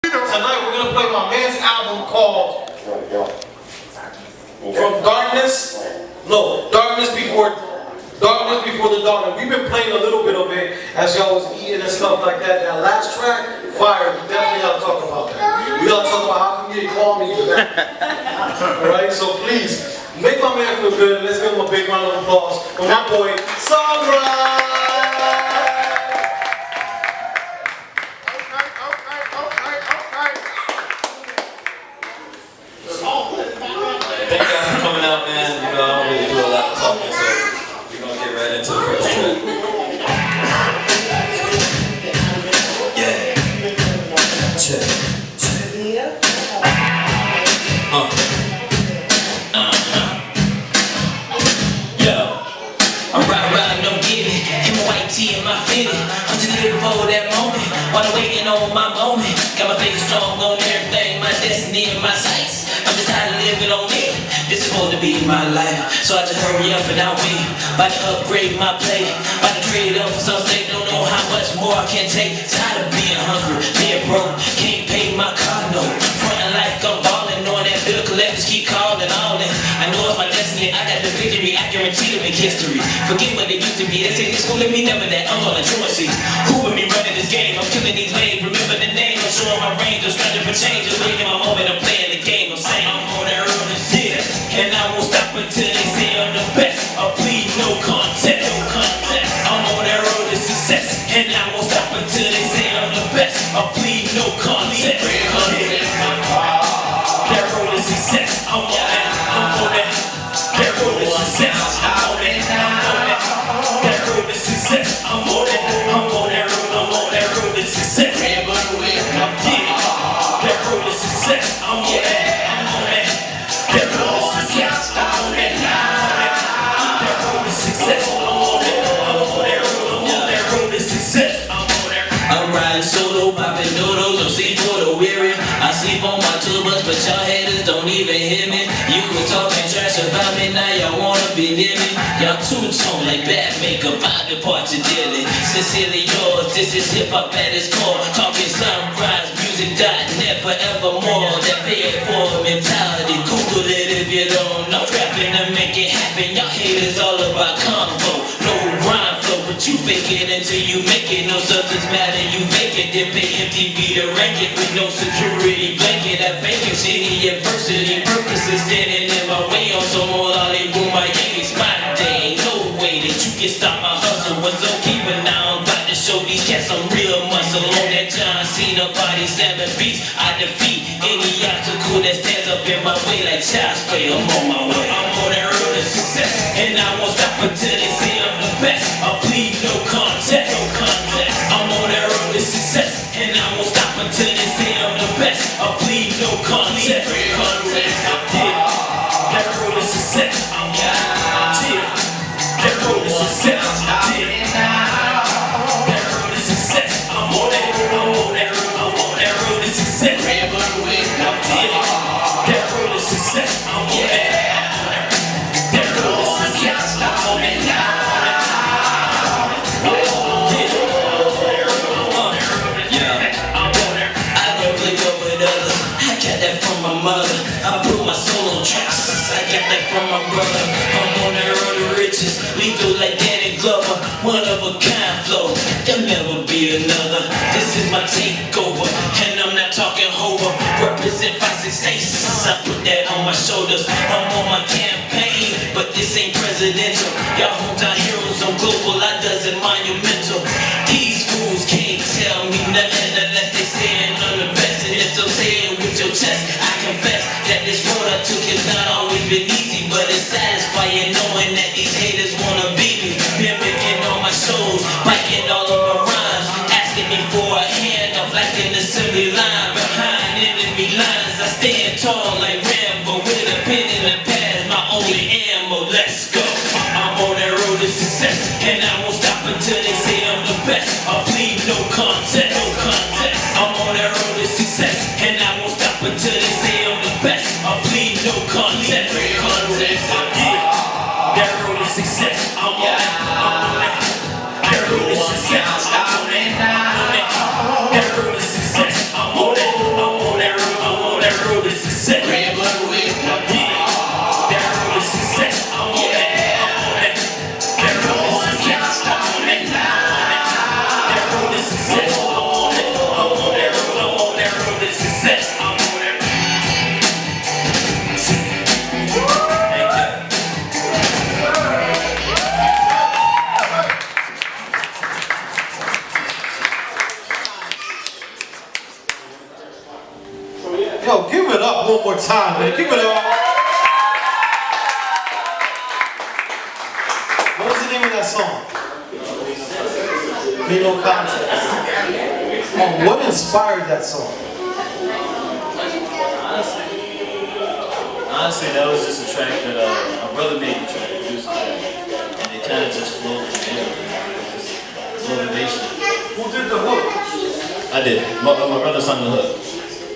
Tonight we're gonna play my man's album called Darkness Before the Dawn. And we've been playing a little bit of it as y'all was eating and stuff like that. That last track, fire. We definitely gotta talk about that. We gotta talk about how can you call me for that. Alright, so please make my man feel good. Let's give him a big round of applause for my boy Sonrize. Thank you guys for coming out, man. You know, I don't really do a lot of talking, so we're gonna get right into the first track. Yeah. Check. Yo. I'm riding, don't get it. In my white tee and my fitted. I'm just living for that moment. While I'm waiting on my moment. Got my faith strong on everything. My destiny and my sights. I'm just tired of living on me. This is supposed to be my life, so I just hurry up and I'll wait. About to upgrade my plate, about to trade up for some state. Don't know how much more I can take. Tired of being hungry, being broke, can't pay my car note. Frontin' like I'm ballin', knowing that bill collectors keep calling all in. I know it's my destiny, I got the victory, I guarantee to make history. Forget what they used to be, they say this gon' let me never that. I'm gonna join see. Who with me running this game? I'm killing these waves, remember the name. I'm showing my range, I'm striving for change. Just waiting my moment, I'm playing the game. I'm saying I'm on that road and shit. And I won't stop until they say I'm the best. I plead no contest, no contest. I'm on that road to success. And I won't stop until they say I'm the best. I plead no contest. That road to success. I'm on that. That road to success. I'm on that. That road to success. I'm on that. I'm on that road. I'm on that road to success. I'm getting that road to success. I'm on that. I'm riding solo, popping noodles, I'm sleep for the weary. I sleep on my tour bus, but y'all haters don't even hear me. You was talking trash about me, now y'all wanna be near me. Y'all two-tone like bad makeup, I depart you dearly. Sincerely yours, this is hip-hop at its core. Talking Sonrize, music.net forevermore. That pay it for mentality, Google it if you don't know. Rapping to make it happen, y'all haters all about convo. No rhyme flow, but you fake it until you make it. No substance matter, you make it. Then pay MTV to rank it with no security blanket. That vacancy, adversity, purposes standing in my way. On some more lolly boom, my Yankees, my day. No way that you can stop my hustle. Was okay, but now I'm about to show these cats some real muscle. On that John Cena body, 7 beats. I defeat any obstacle that stands up in my way like child's play. I'm on my way. I'm on that road to success, and I won't stop until they say I'm the best. I plead no contest, no contest. I'm on that road to success, and I won't stop until they say I'm the best. I plead no contest, no contest. That road to success, I'm that road to success, that road to success. I'm on that road, I'm on that road to success. That road to success, I'm on that road to success. I'm on that. I put my soul on tracks, I got that from my brother. I'm on that road to riches, lethal like Danny Glover. One of a kind flow, there'll never be another. This is my takeover, and I'm not talking hover. Represent 568, I put that on my shoulders. I'm on my campaign, but this ain't presidential. Y'all hometown heroes on global, I does it monumental. These fools can't tell me nothing unless they saying I'm the best. And if they'll say it with your chest, I confess that this road I took has not always been easy, but it's satisfying knowing that these haters wanna beat me. Mimicking all my shows, biting all of my rhymes, asking me for a handoff like an assembly line. Behind enemy lines, I stand tall like Rambo with a pen and a pad, my only ammo. Let's go. I'm on that road to success. Yo, give it up one more time, man. Give it up. What was the name of that song? No Contest. What inspired that song? Honestly, that was just a track that my brother made the track, produced the track, and it kind of just flowed from there. Motivation. Who did the hook? I did. My brother's on the hook.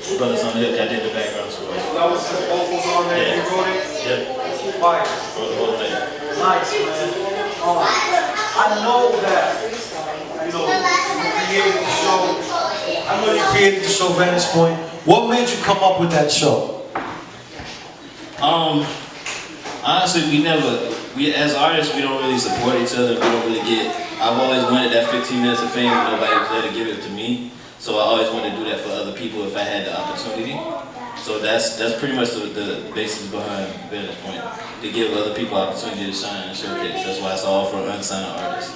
My brother's on the hook. I did the background score. That was his vocals on there. Yeah. You wrote it? Yep. Fire. Wrote the whole thing. Nice, man. I know that, you know, you created the show. I know you created the show Vantage Point. What made you come up with that show? Honestly, we as artists, we don't really support each other. We don't really I've always wanted that 15 minutes of fame, but nobody was there to give it to me. So I always wanted to do that for other people if I had the opportunity. So that's pretty much the basis behind Vantage Point, to give other people opportunity to shine and showcase. That's why it's all for unsigned artists.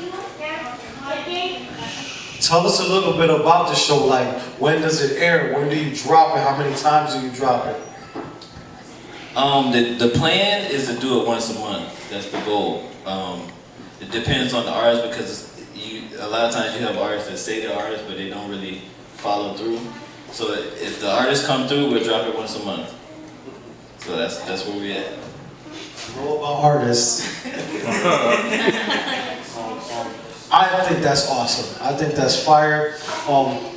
Tell us a little bit about the show, like when does it air, when do you drop it, how many times do you drop it? The plan is to do it once a month. That's the goal. It depends on the artist, because a lot of times you have artists that say they're artists, but they don't really follow through. So if the artists come through, we'll drop it once a month. So that's where we at. Know about artists. I think that's awesome. I think that's fire.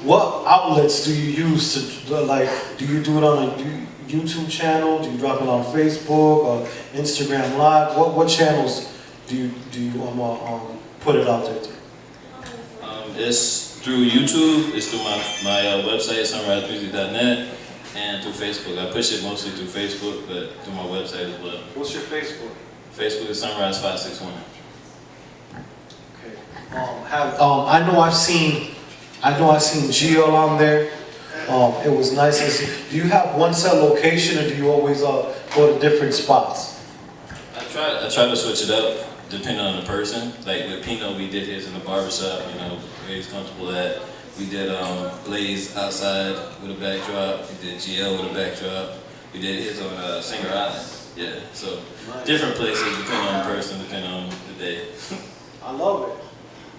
What outlets do you use to, like, do you do it on a YouTube channel? Do you drop it on Facebook or Instagram Live? What channels do you put it out there to? It's through YouTube, it's through my website, sonrizemusic.net, and through Facebook. I push it mostly through Facebook, but through my website as well. What's your Facebook? Facebook is Sonrize561. Okay. I know I've seen GL on there. It was nice to see. Do you have one set location, or do you always go to different spots? I try to switch it up depending on the person. Like with Pino, we did his in the barbershop, you know, where he's comfortable at. We did Blaze outside with a backdrop. We did GL with a backdrop. We did his on Singer Island. Yeah, so different places depending on the person, depending on the day. I love it.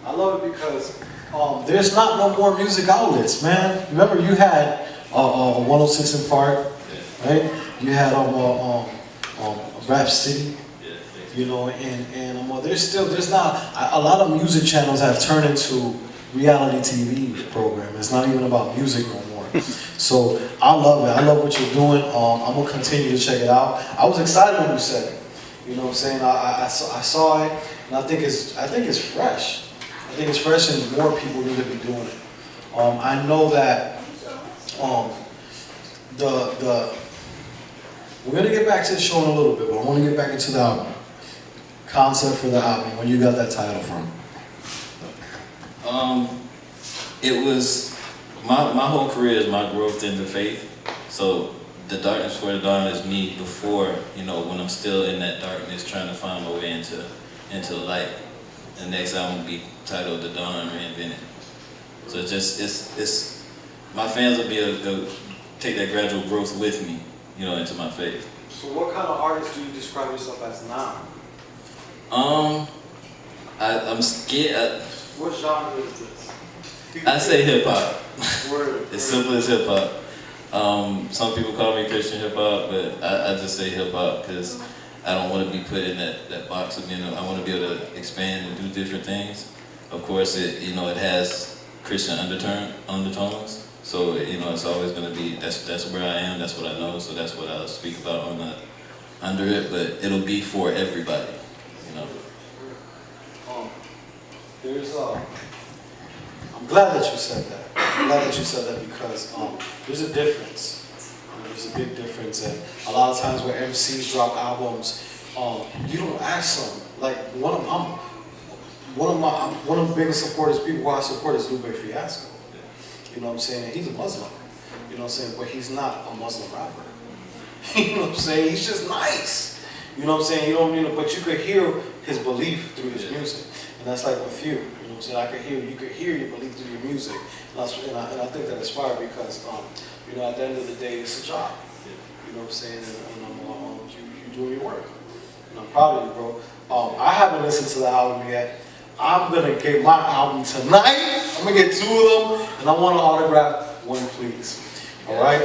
I love it because there's not no more music outlets, man. Remember you had 106 in Park, right? You had Rap City, you know, and there's not a lot of music channels have turned into reality TV program. It's not even about music no more. So I love it. I love what you're doing. I'm gonna continue to check it out. I was excited when you said it. You know what I'm saying? I saw it, and I think it's fresh. I think it's fresh, and more people need to be doing it. I know that we're gonna get back to the show in a little bit, but I want to get back into the album. Concept for the album. When you got that title from? It was my whole career is my growth in the faith. So the darkness for the dawn is me before, you know, when I'm still in that darkness, trying to find my way into the light. The next album will be titled The Dawn Reinvented. So it's my fans will be able to take that gradual growth with me, you know, into my faith. So what kind of artist do you describe yourself as now? I'm scared. What genre is this? I say hip hop. Word. It's simple as hip hop. Some people call me Christian hip hop, but I just say hip hop because I don't want to be put in that box of, you know, I want to be able to expand and do different things. Of course, it has Christian undertones. So, you know, it's always going to be, that's where I am, that's what I know, so that's what I'll speak about under it, but it'll be for everybody, you know. I'm glad that you said that. I'm glad that you said that because there's a difference. There's a big difference, and a lot of times when MCs drop albums, you don't ask them. Like one of the biggest supporters, people who I support is Lupe Fiasco. You know what I'm saying? And he's a Muslim. You know what I'm saying? But he's not a Muslim rapper. You know what I'm saying? He's just nice. You know what I'm saying? You don't, you know, but you could hear his belief through his music. And that's like with you, you know what I'm saying? I could hear you believe through your music. And I think that it's fire because, you know, at the end of the day, it's a job. You know what I'm saying? And you doing your work. And I'm proud of you, bro. I haven't listened to the album yet. I'm gonna get my album tonight. I'm gonna get 2 of them, and I want to autograph one, please. All right.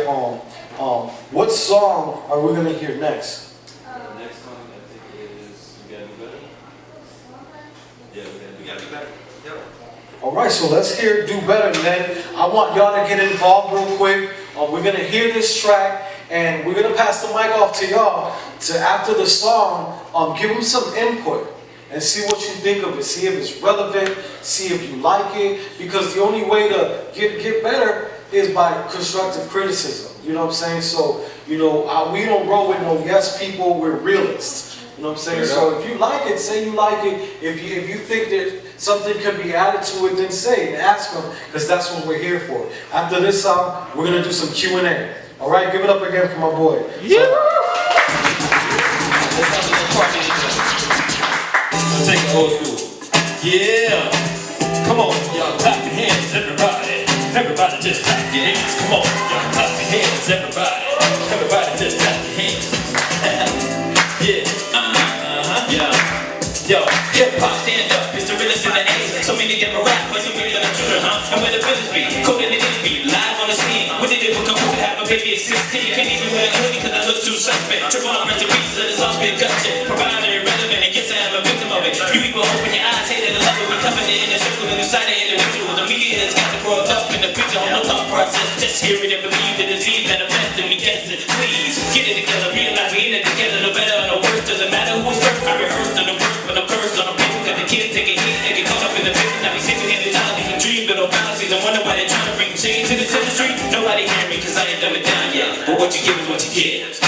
What song are we gonna hear next? The next song I think is "You Gotta Be Better." Yeah, we gotta be better. Yep. All right, so let's hear "Do Better," man. I want y'all to get involved real quick. We're gonna hear this track, and we're gonna pass the mic off to y'all to after the song, give them some input. And see what you think of it. See if it's relevant. See if you like it. Because the only way to get better is by constructive criticism. You know what I'm saying? So, you know, we don't roll with no yes people. We're realists. You know what I'm saying? So if you like it, say you like it. If you think that something could be added to it, then say it and ask them. Because that's what we're here for. After this song, we're going to do some Q&A. All right? Give it up again for my boy. Yeah. Take it old school. Yeah. Come on, y'all clap your hands, everybody. Everybody just clap your hands. Come on, y'all clap your hands, everybody. Everybody just clap your hands. Yeah. Yo, Hip-hop, stand up, it's the realest in the A's. So many different rappers, so many other children, huh? And where the village be, cold in the be live on the scene. When did it become cool to have a baby at 16? Can't even wear a hoodie cause I look too suspect. Triple on recipes, so it's all been gutted. Provided irrelevant, and yes, I am a victim of it. You people open your eyes, hate it, love it. We coming in a circle, and inside the individual. The media has got to grow up in the picture on the thought process. Just hear it and believe the disease manifest, and we guess it. Please, get it together, realize we in it together. No better or no worse, doesn't matter who's first. I rehearsed on the work, but I'm cursed on the paper. Got the kids taking heat, they get caught up in the business. Now we sitting in the time, and dream little fallacies. I wonder why they're trying to bring change to this industry. Nobody hear me, cause I ain't dumb it down yet. But what you give is what you get.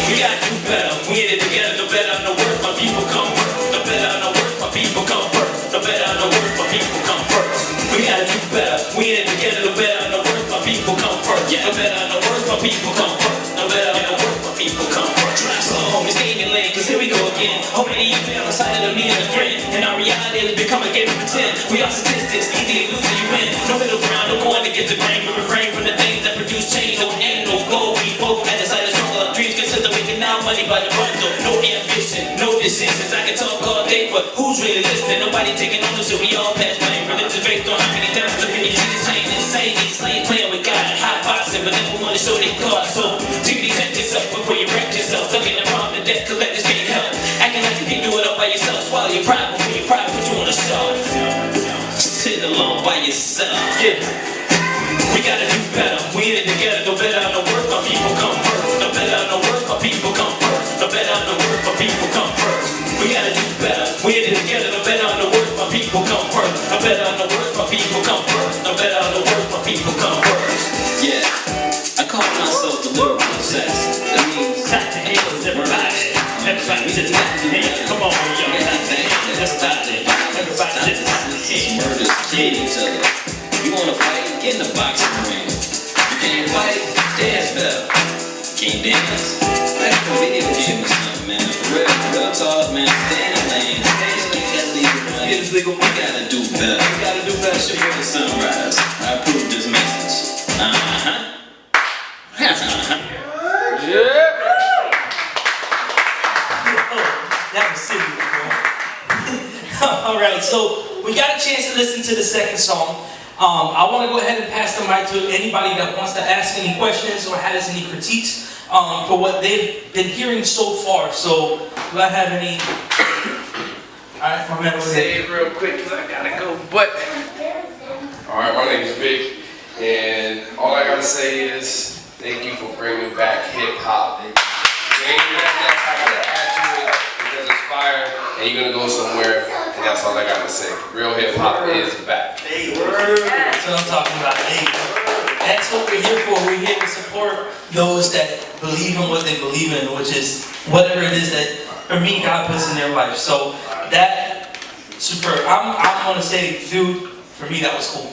We gotta do better, we in it together. No better, no worse, my people come first. No better, no worse, my people come first. No better, no worse, my people come first. We gotta do better, we in it together. No better, no worse, my people come first. No better, no worse, my people come first. No better, no worse, my people come first. Try slow, homie, stay in your lane, cause here we go again. How many you feel inside of me and a friend? And our reality has become a game of pretend. We are statistics, either you lose or you win. No middle ground, no going against the grain. We refrain from the things that produce change. No aim, no goal, we both at the side of struggle. Our dreams consist of making now money by the bundle. No ambition, no decisions. I can talk all day, but who's really listening? Nobody taking ownership, we all pass blame. Religion based on how many times the many Jesus ain't insane. These ain't playing with God, high boxing, but then we want to show they card. So, take these engines up before you wreck yourself. Stuck in the palm of death, collectors can't help. Acting like you can do it all by yourself. Swallow your pride before your pride put you on a shelf. Sit alone by yourself. Yeah. We gotta do better. We in it together. No better, no worse. My people come first. No better, no worse. My people come first. No better, no worse. My people come first. We gotta do better. We in it together. No better, no worse. My people come first. No better, no worse. My people come first. No better, no worse. My people come first. Yeah, I call myself the lyrical obsessed. That means clap your hands, everybody. Everybody just clap your hands. Come on, y'all clap your hands. Let's start it. Everybody just clap your hands. murders, kill each other. You wanna fight? Get in the boxing ring. You can't fight? Dance better. Can't dance? Like a video, give me something, man. For real talk, man. Stay in the lane. You gotta leave it right. It's legal. We gotta do better. We gotta do better. It's your boy Sonrize. I approve this message. Yeah. That was serious, bro. All right, so we got a chance to listen to the second song. I want to go ahead and pass the mic to anybody that wants to ask any questions or has any critiques for what they've been hearing so far. So, do I have any? All right, my man over Say here. it real quick because I gotta go. But all right, my name is Vic, and all I gotta say is thank you for bringing back hip hop. I gotta add to it because it's fire, and you're gonna go somewhere, and that's all I gotta say. Real hip hop is back. Hey, that's what I'm talking about. Hey, that's what we're here for. We're here to support those that believe in what they believe in, which is whatever it is that, for me, God puts in their life. So that, superb. I'm gonna say, dude, for me that was cool.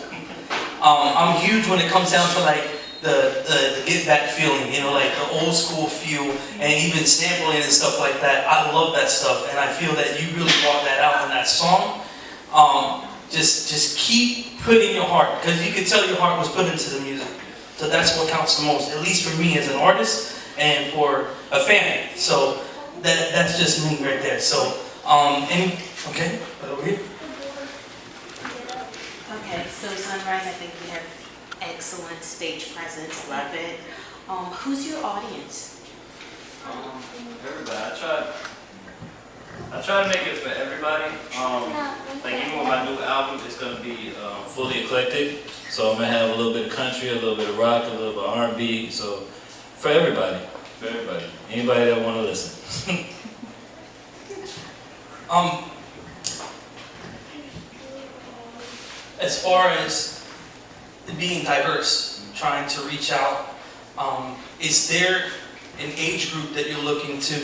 I'm huge when it comes down to like the get back feeling, you know, like the old school feel, and even sampling and stuff like that. I love that stuff, and I feel that you really brought that out in that song. just keep putting your heart, because you can tell your heart was put into the music. So that's what counts the most, at least for me as an artist and for a fan. So that's just me right there. So okay, over here. Okay, so Sonrize, I think you have excellent stage presence, love it. Who's your audience? Everybody. I try to make it for everybody. Like even with my new album, it's gonna be fully eclectic. So I'm gonna have a little bit of country, a little bit of rock, a little bit of R&B. So for everybody, anybody that wanna listen. As far as being diverse, trying to reach out, is there an age group that you're looking to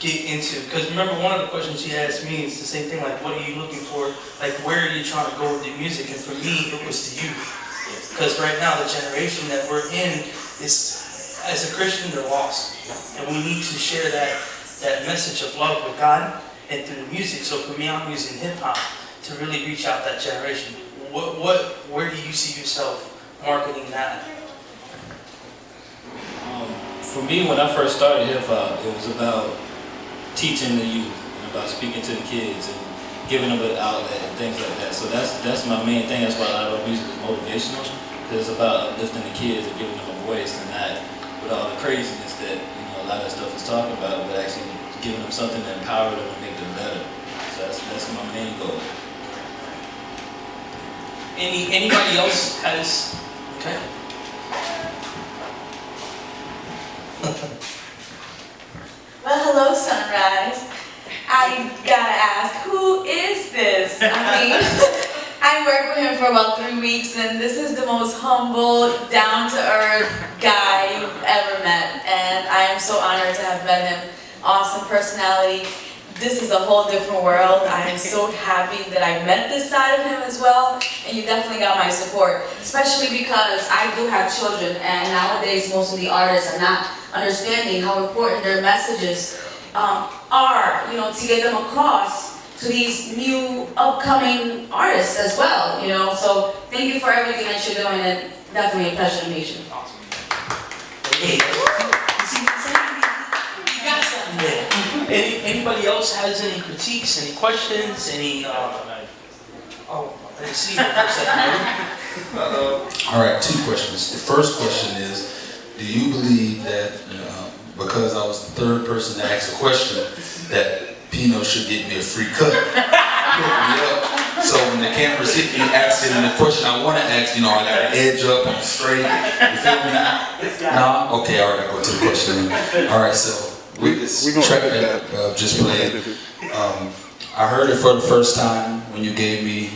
get into? Because remember, one of the questions she asked me is the same thing, like what are you looking for, like where are you trying to go with your music? And for me, it was the youth. Because right now, the generation that we're in is, as a Christian, they're lost. And we need to share that message of love with God and through the music. So for me, I'm using hip hop to really reach out that generation. Where do you see yourself marketing that? For me, when I first started hip hop, it was about teaching the youth and about speaking to the kids and giving them an outlet and things like that. So that's my main thing. That's why a lot of our music is motivational, because it's about uplifting the kids and giving them a voice, and not with all the craziness that a lot of stuff is talking about, but actually giving them something to empower them and make them better. So that's my main goal. Anybody else has? Okay. Well, hello, Sonrize. I gotta ask, who is this? I mean, I worked with him for about 3 weeks, and this is the most humble, down-to-earth guy you've ever met. And I am so honored to have met him. Awesome personality. This is a whole different world. I am so happy that I met this side of him as well, and you definitely got my support, especially because I do have children, and nowadays most of the artists are not understanding how important their messages are, to get them across to these new upcoming artists as well, So thank you for everything that you're doing, and definitely a pleasure to meet you. Awesome. Yeah. You got something there. Anybody else has any critiques, any questions, any? Oh, I didn't see you for a second. All right, 2 questions. The first question is, do you believe that because I was the 3rd person to ask a question, that Pino should get me a free cut? So when the camera's hit me asking the question I want to ask, I got to edge up and straight. You feel me? No? Okay, all right, I'll go to the question. All right, so with this track that just played, I heard it for the first time when you gave me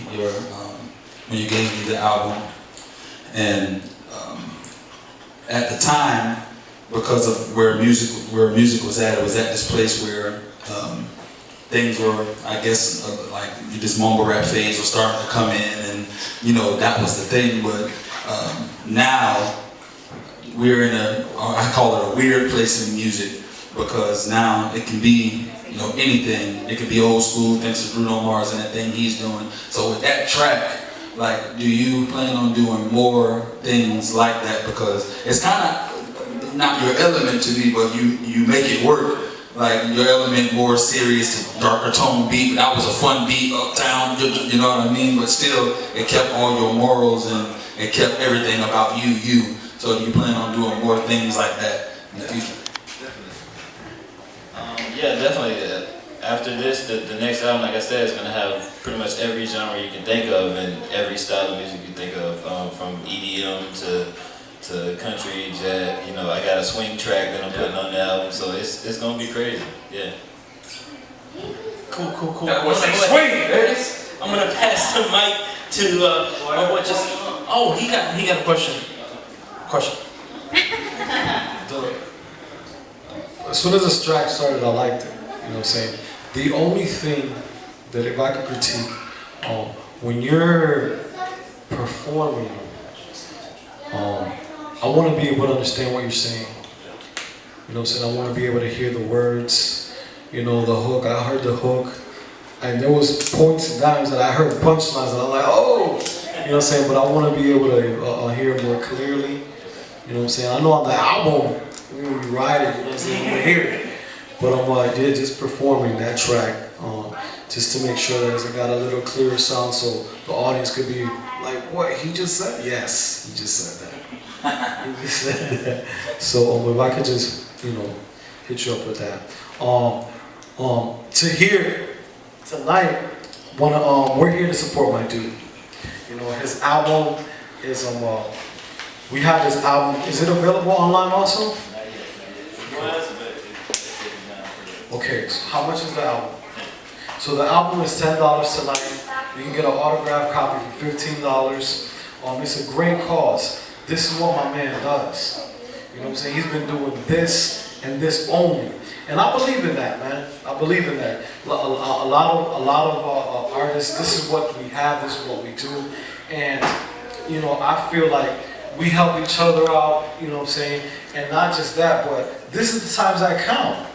the album, and at the time, because of where music was at, it was at this place where things were, I guess, like this mumble rap phase was starting to come in, and that was the thing. But now we're in I call it a weird place in music, because now it can be anything. It could be old school thanks to Bruno Mars and that thing he's doing. So with that track, like, do you plan on doing more things like that? Because it's kind of not your element to me, but you make it work. Like your element more serious to darker tone beat. That was a fun beat, uptown, you know what I mean? But still, it kept all your morals and it kept everything about you. So do you plan on doing more things like that in the future? Yeah, definitely. After this, the next album, like I said, is going to have pretty much every genre you can think of and every style of music you think of, from EDM to country, jazz. I got a swing track that I'm putting on the album, so it's going to be crazy. Yeah. Cool. That was like swing, baby. I'm going to pass the mic to Oh, he got a question. As soon as this track started, I liked it. You know what I'm saying? The only thing that, if I could critique, when you're performing, I want to be able to understand what you're saying. You know what I'm saying? I want to be able to hear the words, the hook. I heard the hook. And there was points and times that I heard punchlines and I'm like, oh, you know what I'm saying? But I want to be able to hear more clearly. You know what I'm saying? I know on the album, we're going to be riding, you know what I'm saying? We're going to hear it. But I'm just performing that track just to make sure that it's got a little clearer sound so the audience could be like, what, he just said? Yes, he just said that. He just said that. So if I could just, hit you up with that. To hear tonight, we're here to support my dude. His album is, we have his album, is it available online also? Okay, so how much is the album? So the album is $10 tonight. You can get an autographed copy for $15. It's a great cause. This is what my man does. You know what I'm saying? He's been doing this and this only. And I believe in that, man. I believe in that. A lot of artists, this is what we have, this is what we do. And, I feel like we help each other out, you know what I'm saying? And not just that, but this is the times that count.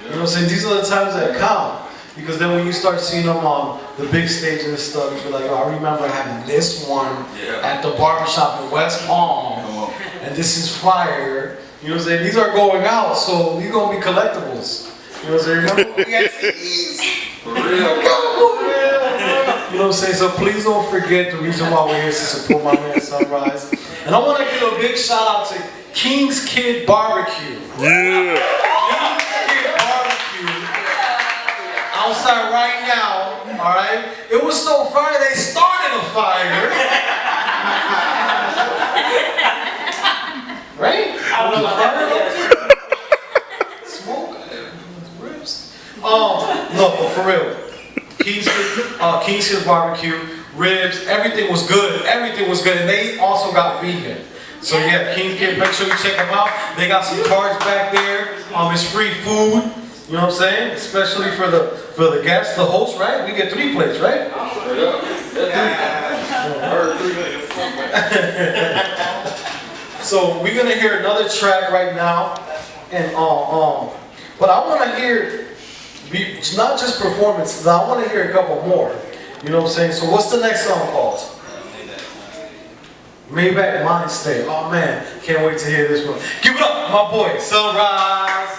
You know what I'm saying? These are the times that count. Because then when you start seeing them on the big stage and stuff, you're like, oh, I remember having this one at the barbershop in West Palm. And this is fire. You know what I'm saying? These are going out, so these are going to be collectibles. You know what I'm saying? Remember we had CDs? For real. You know what I'm saying? So please don't forget the reason why we're here is to support my man Sonrize. And I want to give a big shout out to King's Kid Barbecue. Yeah. King's Kid Barbecue. Outside right now, all right? It was so fire, they started a fire. Right? I don't know. Smoke. Ribs. No, but for real. King's Kid Barbecue, ribs, everything was good. Everything was good. And they also got vegan. So yeah, King's Kid, make sure you check them out. They got some cards back there. It's free food. You know what I'm saying? Especially for the guests, the host, right? We get 3 plates, right? So we're gonna hear another track right now, and but I want to hear not just performances. I want to hear a couple more. You know what I'm saying? So what's the next song called? Maybach Mind State. Oh man, can't wait to hear this one. Give it up, my boy, Sonrize.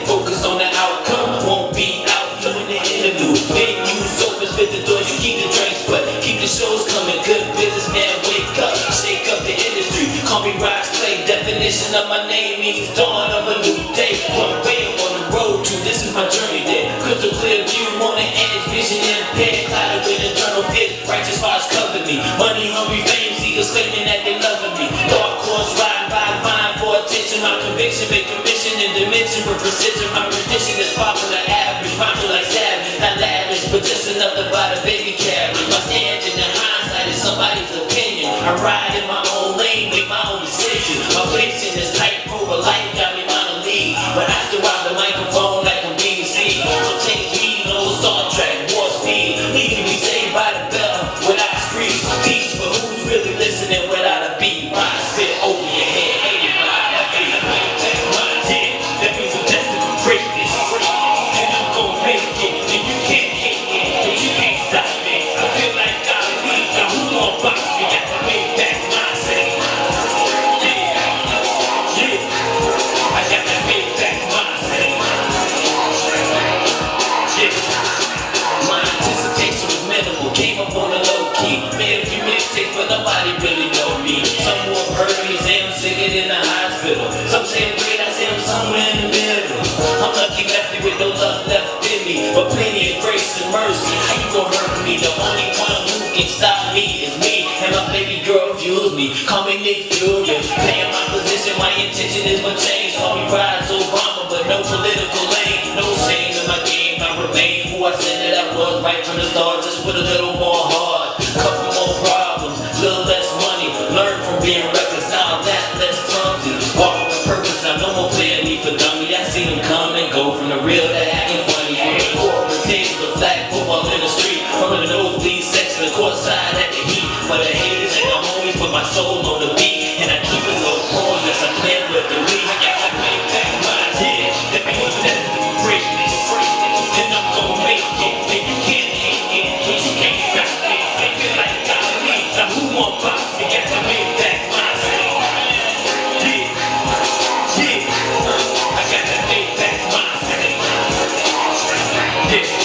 Focus on the outcome, won't be out doing the interview. Then use open, spit the doors, you keep the drinks, but keep the shows coming. Good businessman, wake up, shake up the industry. Call me Rise Play, definition of my name means dawn of a new day. One way I'm on the road to, this is my journey there. Crystal clear view on the edge, vision impaired, clouded with internal fear. Righteous hearts cover me, money hungry fame, seekers claiming that they loving me. Dark horse riding by, fine for attention, my conviction make commission and dimension with precision. My rendition is popular, average, rhyming like savage, not lavish, but just enough to buy the baby carriage. My stand in the hindsight is somebody's opinion. I ride in my own lane, make my own decision. My place in this tightrope of life got me on the lead, but I still rock the microphone like I'm BBC. I'll take heed, no Star Trek, war speed. He can be saved by the bell without a scream. Teach for who's really listening without a beat. Rhyme spit over your head, 85. That means I'm destined for greatness. And I'm gonna make it, and you can't hate it, but you can't stop me. I feel like I'm weak, now who gon' box me? Got the way back. me, it's me, and my baby girl fuels me. Call me Nick Fury, playing my position, my intention is for change. Call me Rise Obama, but no political lane. No shame in my game, I remain who I said that I was right from the start, just with a little more heart. Couple more problems, little less money. Learn from being reckless, now that less clumsy. Walk with purpose, now no more playing me for dummy. I see them come and go from the real to acting funny. From the corporate table to flag football in the street, from the nosebleed section to court side at the heat. For the haters and the homies, put my soul on the beat, and I keep it low porn, yes I plan for the lead. I got to make back mine, yeah, that means that's the greatness. And I'm gon' make it, and you can't hate it, but you can't stop it. They feel like God me, now who want box me? Got to make back mine, yeah, yeah. I got to make back mine, yeah,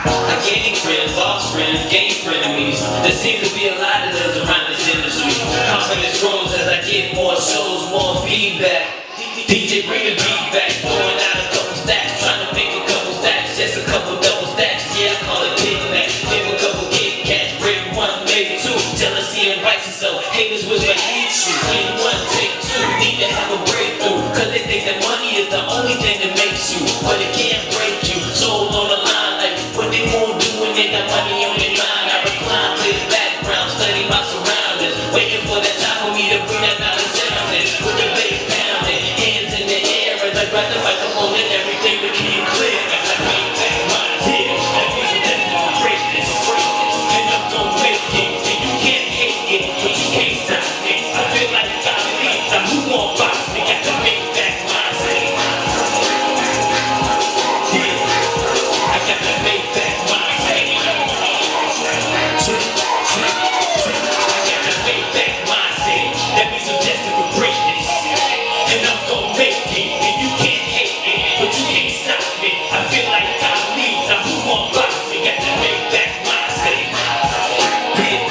I gain friends, lost friends, gain frenemies. There seems to be a lot of those around this industry. Confidence grows as I get more shows, more feedback. DJ bring the beat back, throwing out a couple stacks, trying to make a couple stacks, just a couple double stacks. Yeah, I call it kickback. Give a couple Kit Kats, break one, maybe two. Jealousy invites itself, haters whisper hate you. In one, take two, need to have a breakthrough, cause they think that money is the only thing that makes you, but it can't break you. Soul on the line, like what they won't do when they got money on their mind. I recline, play the background, study my surroundings, waiting for that time for me to bring that knowledge down in. With the bass pounding, hands in the air as I grab the microphone and everything became clear. As I make back mine, yeah, that means that I'm greatness. And I'm gon' make it, and you can't hate it, but you can't stop it. I feel like God leads, now who want box me? Got to make back mine, yeah, I got to make back mine. That means I'm destined for greatness, and I'm gon' make it, and you can't hate it, but you can't stop me. I feel like God leads, now who want box me? Got to make back my city. Yeah,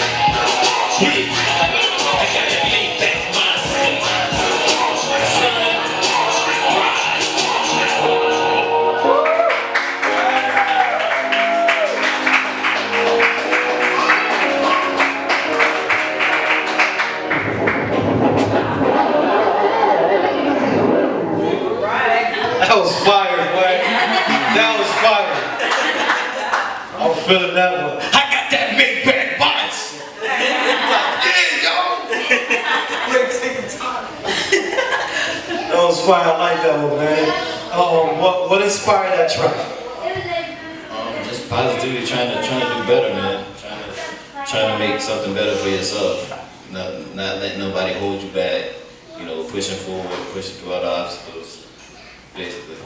yeah, I got to make back my city. That was fire, boy. That was fire. I'm feeling that one. I got that big back box. Yeah, yo. That was fire. I like that one, man. What inspired that track? Just positivity, trying to do better, man. Trying to make something better for yourself. Not letting nobody hold you back. You know, pushing forward, pushing through other obstacles. Basically.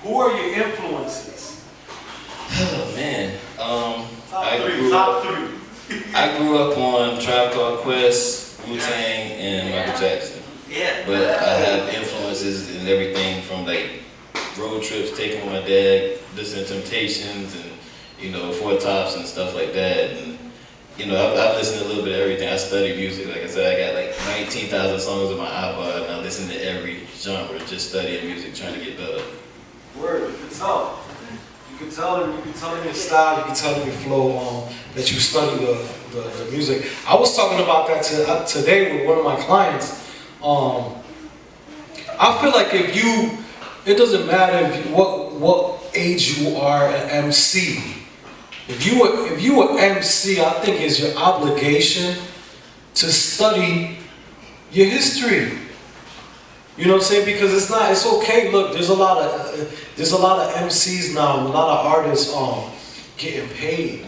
Who are your influences? Oh man, Top three. I grew up on Tribe Called Quest, Wu-Tang, and Michael Jackson. Yeah. But I have influences in everything from like road trips, taking with my dad, listening to Temptations, and you know, Four Tops and stuff like that. And you know, I've listened to a little bit of everything. I study music. Like I said, I got like 19,000 songs on my iPod, and I listen to every genre, just studying music, trying to get better. Word, you can tell. You can tell in your style, you can tell in your flow that you study the music. I was talking about that today with one of my clients. I feel like it doesn't matter what age you are an MC. If you an MC, I think it's your obligation to study your history. You know what I'm saying? Because it's okay. Look, there's a lot of MCs now and a lot of artists getting paid.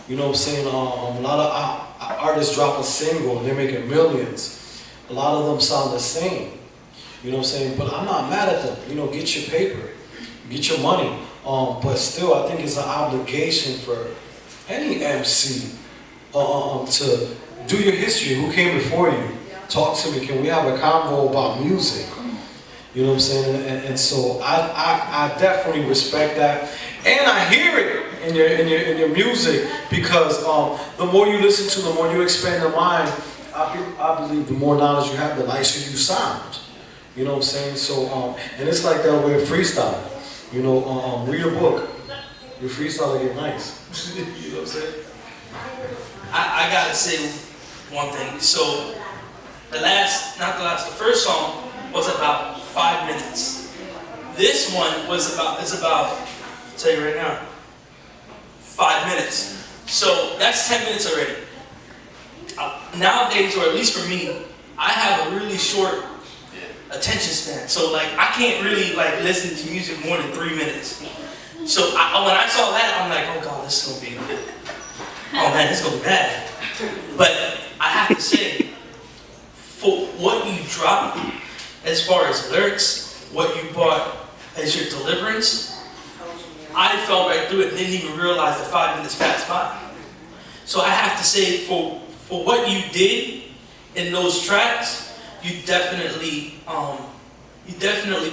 You know what I'm saying? A lot of artists drop a single and they're making millions. A lot of them sound the same. You know what I'm saying? But I'm not mad at them. You know, get your paper, get your money. But still, I think it's an obligation for any MC to do your history. Who came before you? Talk to me. Can we have a convo about music? You know what I'm saying? And so I definitely respect that, and I hear it in your music because the more you listen to, the more you expand the mind. I believe the more knowledge you have, the nicer you sound. You know what I'm saying? So and it's like that with freestyle. You know, read a book. Your freestyle will get nice. You know what I'm saying? I gotta say one thing. So the first song was about 5 minutes. This one is about, I'll tell you right now, 5 minutes. So that's 10 minutes already. Nowadays, or at least for me, I have a really short attention span. So like, I can't really like listen to music more than 3 minutes. So when I saw that, I'm like, oh God, this is gonna be, oh man, this is gonna be bad. But I have to say, for what you dropped, as far as lyrics, what you brought as your deliverance, I fell right through it and didn't even realize the 5 minutes passed by. So I have to say, for what you did in those tracks, you definitely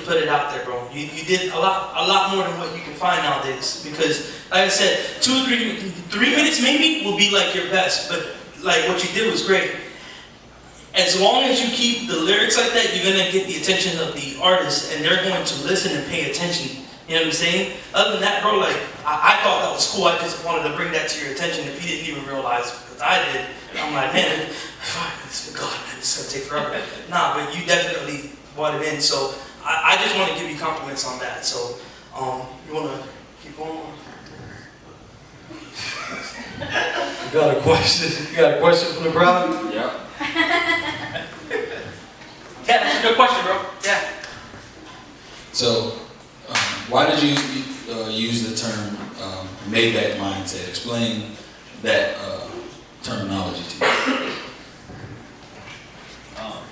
put it out there, bro. You did a lot more than what you can find nowadays. Because, like I said, 2 or 3 minutes maybe will be like your best, but like what you did was great. As long as you keep the lyrics like that, you're gonna get the attention of the artist, and they're going to listen and pay attention. You know what I'm saying? Other than that, bro, like I thought that was cool. I just wanted to bring that to your attention if you didn't even realize, because I did. I'm like, man, God, it's gonna take forever. Nah, but you definitely brought it in. So I just want to give you compliments on that. So you wanna keep going? You got a question? You got a question from the crowd? Yeah. Yeah, that's a good question, bro. Yeah. So, why did you use the term Maybach mindset? Explain that terminology to you.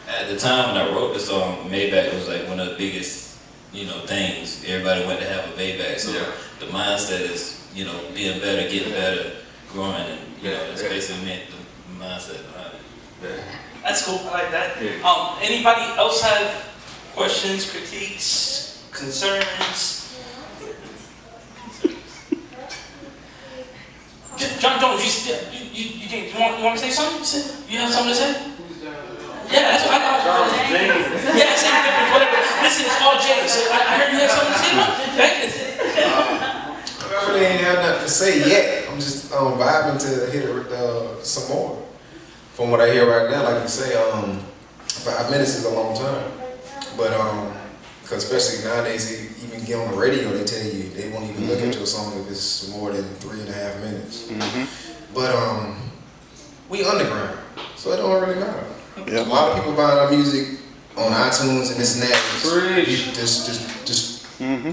At the time when I wrote the song, Maybach was like one of the biggest, things. Everybody wanted to have a Maybach. So the mindset is, being better, getting better, growing, and that's basically meant the mindset behind it. Yeah. That's cool. I like that. Anybody else have questions, critiques, concerns? John Jones, you want to say something? You have something to say? Yeah, that's what I thought. Yeah, same difference, whatever. Listen, it's all Jay. So I heard you had something to say about it. I really ain't have nothing to say yet. I'm just vibing to hear some more. From what I hear right now, like you say, 5 minutes is a long time. But because especially nowadays, even get on the radio, they tell you they won't even look at your song if it's more than 3.5 minutes. But we underground, so it don't really matter. A lot of people buying our music on iTunes and this and that. You just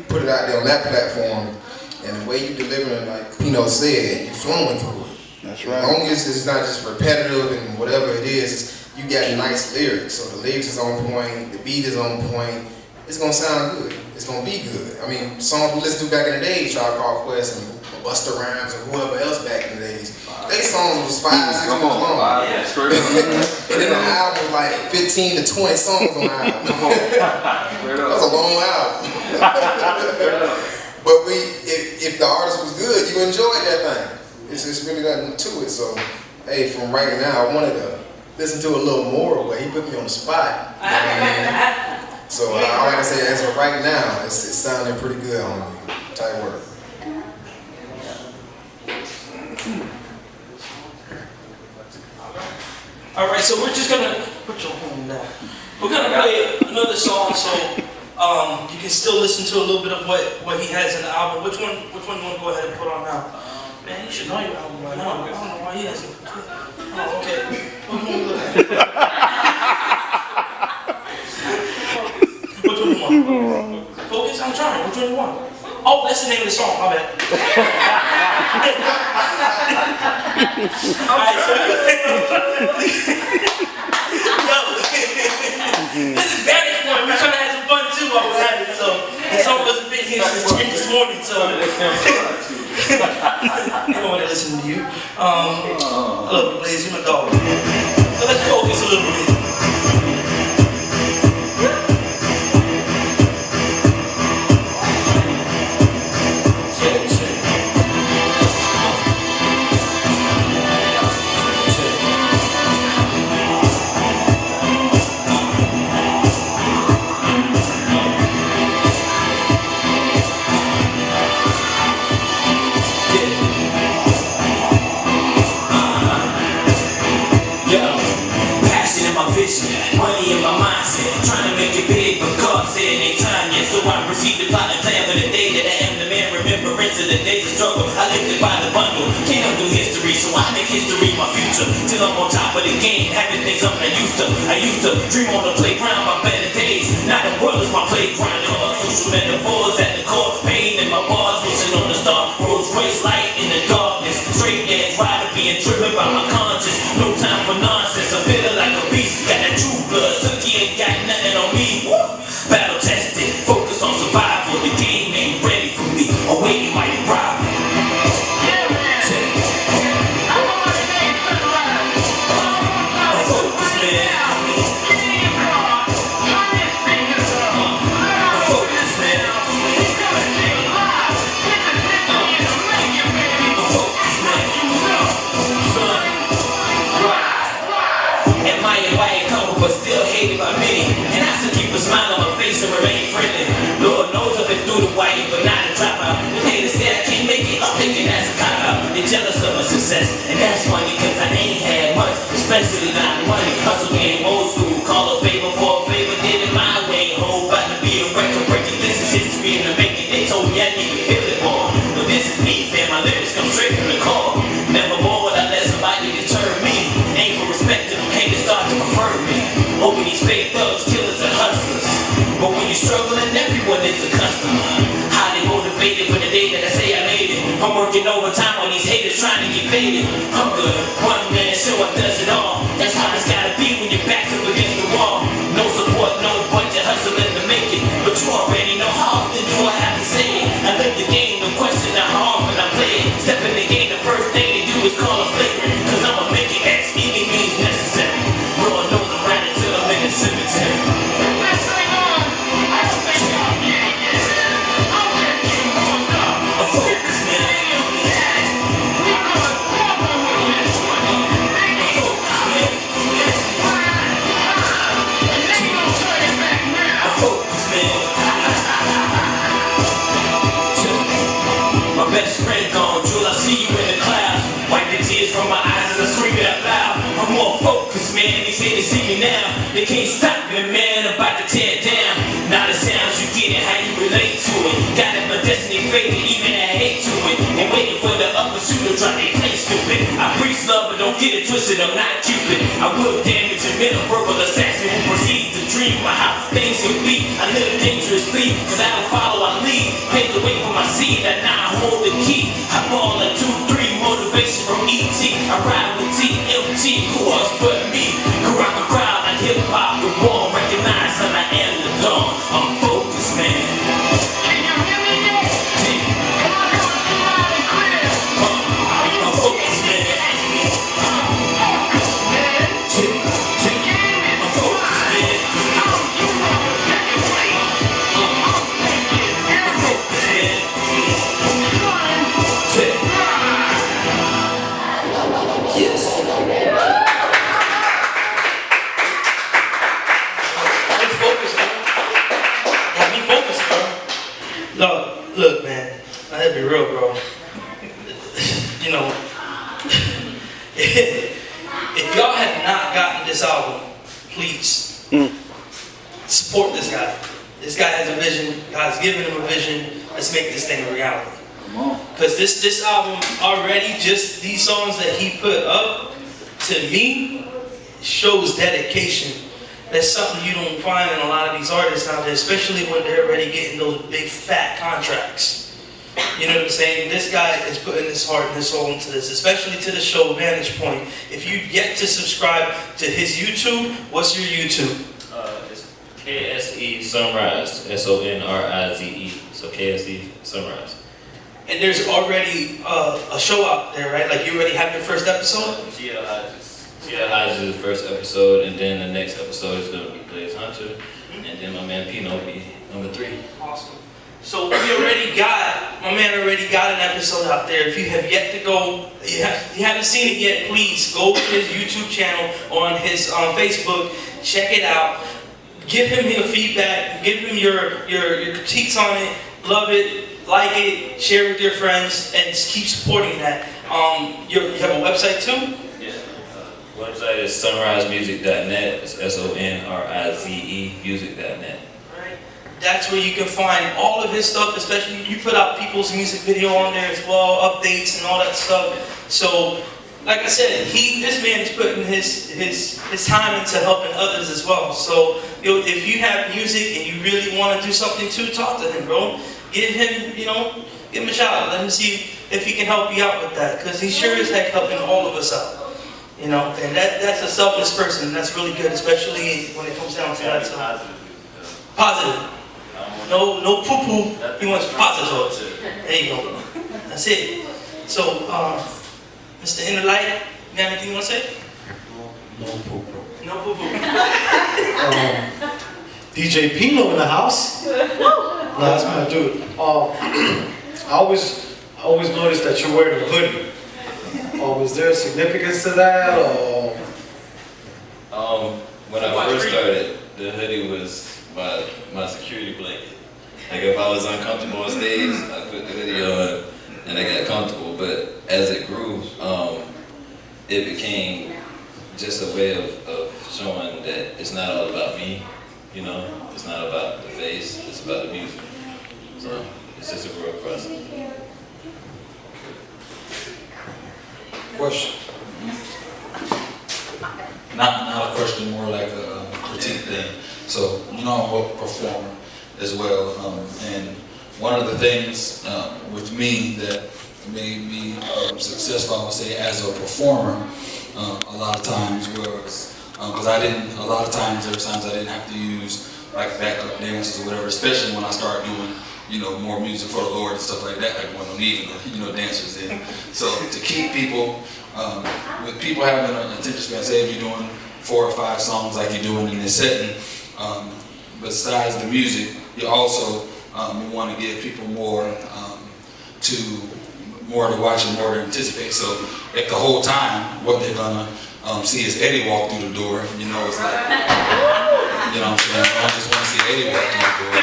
put it out there on that platform, and the way you delivering, like Pino said, you're flowing through it. That's right. As long as it's not just repetitive and whatever it is, you got nice lyrics. So the lyrics is on point, the beat is on point. It's gonna sound good. It's gonna be good. I mean, songs we listened to back in the day, Tribe Called Quest and Busta Rhymes and whoever else back in the days. They songs was 5, 6 minutes long. And then the album was like 15 to 20 songs on the album. That was a long album. But if the artist was good, you enjoyed that thing. It's just really nothing to it. So, hey, from right now, I wanted to listen to a little more, but he put me on the spot. So all I gotta say, as of right now, it's sounding pretty good on me. Tight work. All right, so we're just gonna put your home down. We're gonna play another song, so you can still listen to a little bit of what he has in the album. Which one you want to go ahead and put on now? Man, you should know your album by now. I don't know why he hasn't. Oh, okay. Which one you looking at? Which one you want? Focus. I'm trying. Which one you want? Oh, that's the name of the song. My bad. Alright, so this is Vantage Point. We're trying to have some fun too while we're at it. So the song wasn't been here since 10 this morning. So I don't want to listen to you. I love you, Blaze. You're my dog. So let's focus a little bit. till I'm on top of the game, having things I'm not used to. I used to dream on the playground about better days. Now the world is my playground. Social metaphors at the core, pain in my bars, wishing on the star. Rolls Royce light in the darkness. Straight edge rider being driven by my conscience. No time for nonsense. I'm feeling like a beast. Got that true blood. Sucky ain't got nothing on me. Woo! Battle tested. Focus on survival. The game ain't ready for me. Awaiting my arrival. But still hated by many, and I still keep a smile on my face and remain friendly. Lord knows I've been through the white, but not a dropout. The haters say I can't make it, I'm thinking that's a cop-out. They jealous of my success, and that's funny, cause I ain't had much, especially not money. Hustle game old school, call a favor for a favor, did it my way. Whole about to be a record breaking, this is history in the making. They told me I need to feel it more, but this is me, fam, my lyrics come straight from the core. Never more would I let somebody deter me. Ain't for respect to them, haters start to prefer me. Over these fake thugs, killers, and hustlers. But when you're struggling, everyone is a customer. Highly motivated for the day that I say I made it. I'm working overtime on these haters trying to get faded. I'm good, one man show up does it all. That's how it's gotta be when your back's up against the wall. No support, no budget, hustling to make it. But you already know how often do I have to say it. I live the game, no question how often I play it. Step in the game, the first thing they do is call a flagrant. Cause I'ma make it X, any means necessary. Lord knows I'm riding till I'm in the cemetery. Best friend gone, Jewel, I see you in the clouds. Wipe the tears from my eyes as I scream it out loud. I'm more focused, man, these haters see me now. They can't stop me, man, about to tear down. Now the sounds you get and how you relate to it. Got it, my destiny faded, even I hate to it. And waiting for the other shoe to drop, they play stupid. I preach love, but don't get it twisted, I'm not Cupid. I will damage a middle verbal assassin who proceeds to dream about how things can be. I live dangerously, cause I don't follow, I lead. Pave the way for my seed, and now I hold the key. I ball like 2-3, motivation from E.T. I ride with TMT, who else but me? Can rock a crowd like hip-hop, the wall recognized that I am the dawn. I'm focused, man. Can you hear me yet? I'm focused, man. Look, man, I have to be real, bro. You know, if y'all have not gotten this album, please support this guy. This guy has a vision. God's given him a vision. Let's make this thing a reality. Come on. Because this album already, just these songs that he put up, to me, shows dedication. That's something you don't find in a lot of these artists out there, especially when they're already getting those big fat contracts. You know what I'm saying? This guy is putting his heart and his soul into this, especially to the show Vantage Point. If you yet to subscribe to his YouTube, what's your YouTube? It's KSE Sonrize, S-O-N-R-I-Z-E. So KSE Sonrize. And there's already a show out there, right? Like you already have your first episode? Yeah, Hodges is the first episode, and then the next episode is going to be Blaze Hunter, and then my man Pino will be number 3. Awesome. So we already got, my man already got an episode out there. If you have yet to go, you haven't seen it yet, please go to his YouTube channel or on his Facebook, check it out. Give him your feedback, give him your critiques on it, love it, like it, share with your friends, and just keep supporting that. You have a website too? Website is sonrizemusic.net. It's S-O-N-R-I-Z-E music.net. Right. That's where you can find all of his stuff, especially you put out people's music video on there as well, updates and all that stuff. So like I said, this man is putting his time into helping others as well. So if you have music and you really want to do something too, talk to him, bro. Give him, give him a shot. Let him see if he can help you out with that, because he sure is heck helping all of us out. And that's a selfless person. That's really good, especially when it comes down to that. Positive. No poo-poo. He wants positive. There you go. That's it. So, Mr. Innerlight, you got anything you want to say? No poo-poo. No poo-poo. DJ Pino in the house. No, that's my dude. I always noticed that you're wearing a hoodie. Was there a significance to that, or? When I first started, the hoodie was my security blanket. Like if I was uncomfortable on stage, I put the hoodie on and I got comfortable. But as it grew, it became just a way of showing that it's not all about me. It's not about the face, it's about the music. So it's just a growth process. Question. Not a question, more like a critique thing. So, I'm a performer as well. And one of the things with me that made me successful, I would say, as a performer, a lot of times was, because a lot of times there were times I didn't have to use like backup dances or whatever, especially when I started doing more music for the Lord and stuff like that, like when I'm needing dancers in. So to keep people, with people having an attention span, say if you're doing 4 or 5 songs like you're doing in this setting, besides the music, you also want to give people more to watch and more to anticipate. So if the whole time what they're gonna see is Eddie walk through the door, it's like, what I'm saying? I don't just want to see Eddie walk through the door.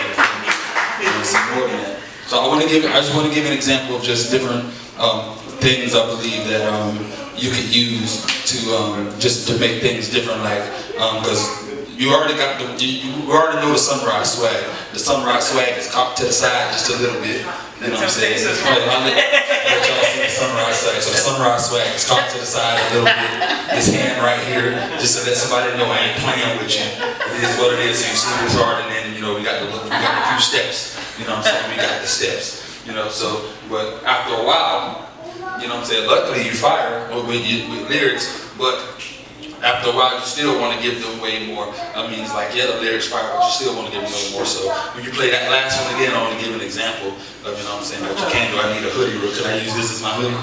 I want to see more than that. So I just want to give an example of just different things I believe that you could use to just to make things different. Like because you already know the Sonrize swag. The Sonrize swag is cocked to the side just a little bit. You know what I'm saying? I'll let y'all see the Sonrize swag. So the Sonrize swag is cocked to the side a little bit. This hand right here, just to let somebody know I ain't playing with you. It is what it is. So you see the chart, and then we got a few steps. You know what I'm saying? We got the steps. So but after a while, luckily you fire with lyrics, but after a while you still want to give them way more. It's like, yeah, the lyrics fire, but you still want to give them a little more. So when you play that last one again, I want to give an example of, what you can do. I need a hoodie. Can I use this as my hoodie?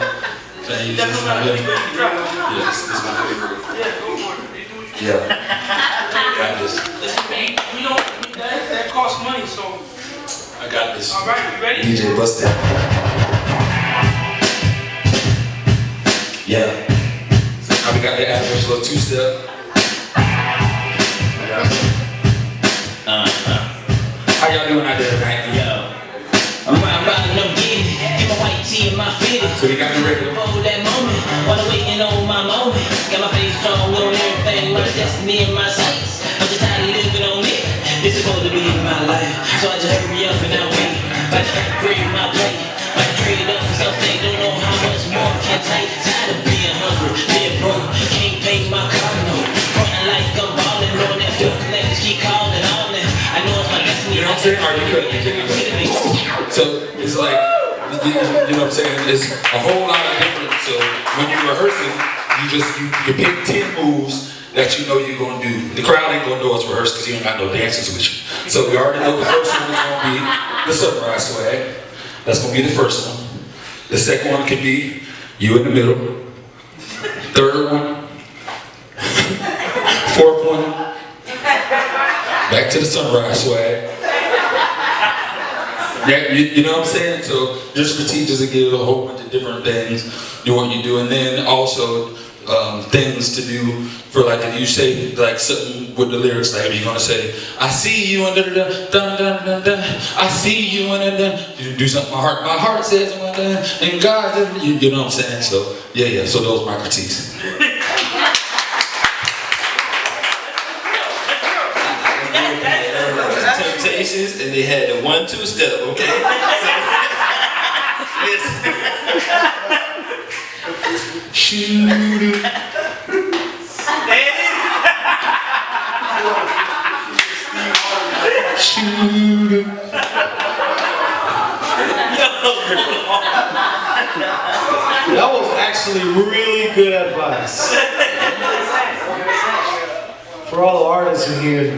Can I use this as my hoodie? Yeah, this is my hoodie. Yeah. Got this. That costs money, so. I got this. All right, you ready? DJ, bust that. Yeah. Now we got the average little 2-step. How y'all doing out there tonight? Yo, I'm riding, I'm getting it. Get my white tee and my fitted. So we got the regular. For that moment, while I'm waiting on my moment. Got my face strong on everything, my destiny and my sights. I'm just tired of living on it. This is supposed to be my life, so I just hurry up and I wait. About to upgrade my plate, about to trade up for something. Don't know how much more can take. Tired of being hungry, being broke. Can't pay my car no. Frontin' like I'm ballin' on that bill collectors keep calling on it. I know it's my destiny. You know what I'm saying? Are you good? So it's like, you know what I'm saying? It's a whole lot of different. So when you're rehearsing, you pick 10 moves that you know you're gonna do. The crowd ain't gonna know it's rehearsed because you ain't got no dancers with you. So we already know the first one is gonna be the Sonrize swag. That's gonna be the first one. The second one could be you in the middle. Third one. Fourth one. Back to the Sonrize swag. Yeah, you know what I'm saying? So just critique just give a whole bunch of different things, do what you do, and then also things to do for like if you say like something with the lyrics, like you're gonna say, I see you and da da da da da da, I see you and da da. You do something my heart says and God, you know what I'm saying? So yeah. So those are my critiques. Temptations, and they had the 1-2 step, okay? Shoot. Shoot. That was actually really good advice. For all the artists in here,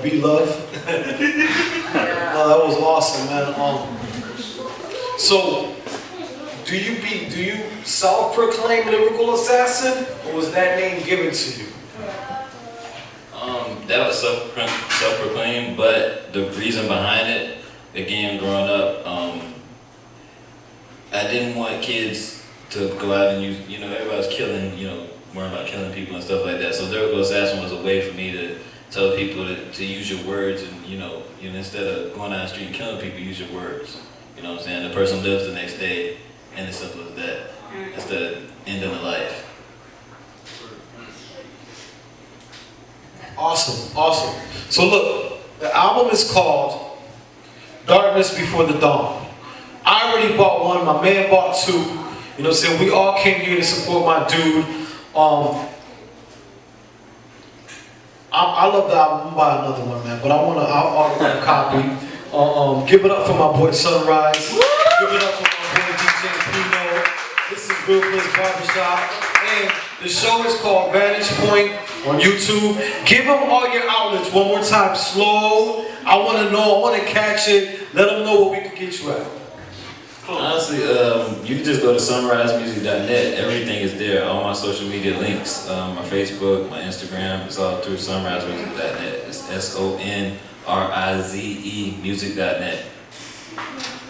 be love. That was awesome, man. So, do you self-proclaim lyrical assassin, or was that name given to you? That was self-proclaimed, but the reason behind it, again, growing up, I didn't want kids to go out and use, everybody's killing, worrying about killing people and stuff like that. So lyrical assassin was a way for me to tell people to use your words and, instead of going down the street and killing people, use your words. You know what I'm saying? The person lives the next day, and it's simple as that, instead of ending a life. Awesome, awesome. So look, the album is called Darkness Before the Dawn. I already bought one, my man bought two. You know what I'm saying? We all came here to support my dude. I love the album. I'm buy another one, man. But I'll autograph a copy. Give it up for my boy Sonrize. Give it up for my boy DJ Pino. This is Real Bliss Barbershop. And the show is called Vantage Point on YouTube. Give them all your outlets one more time, slow. I want to know, I want to catch it. Let them know what we can get you at. Honestly, you can just go to sonrisemusic.net. Everything is there. All my social media links, my Facebook, my Instagram, it's all through sonrisemusic.net. It's SONRIZE music.net.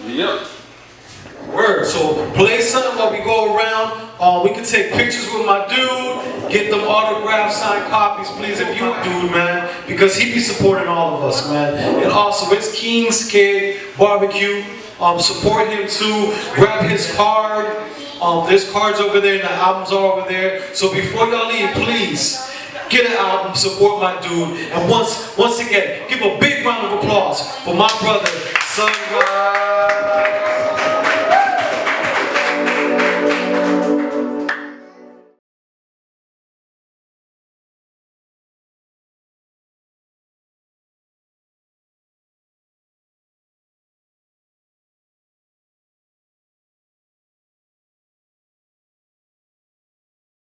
Yep. Word. So play something while we go around. We can take pictures with my dude, get them autographed, signed copies, please, if you dude, man, because he be supporting all of us, man. And also, it's King's Kid Barbecue. Support him too. Grab his card. There's cards over there, and the albums are over there. So before y'all leave, please get an album, support my dude, and once again, give a big round of applause for my brother, Sonrize.